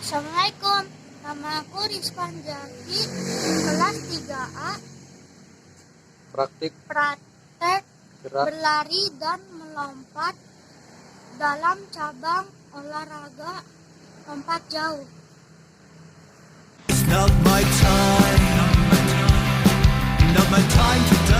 Assalamualaikum, nama aku Rizwan Jaki, kelas 3A, Praktek gerak berlari dan melompat dalam cabang olahraga lompat jauh. It's not my time to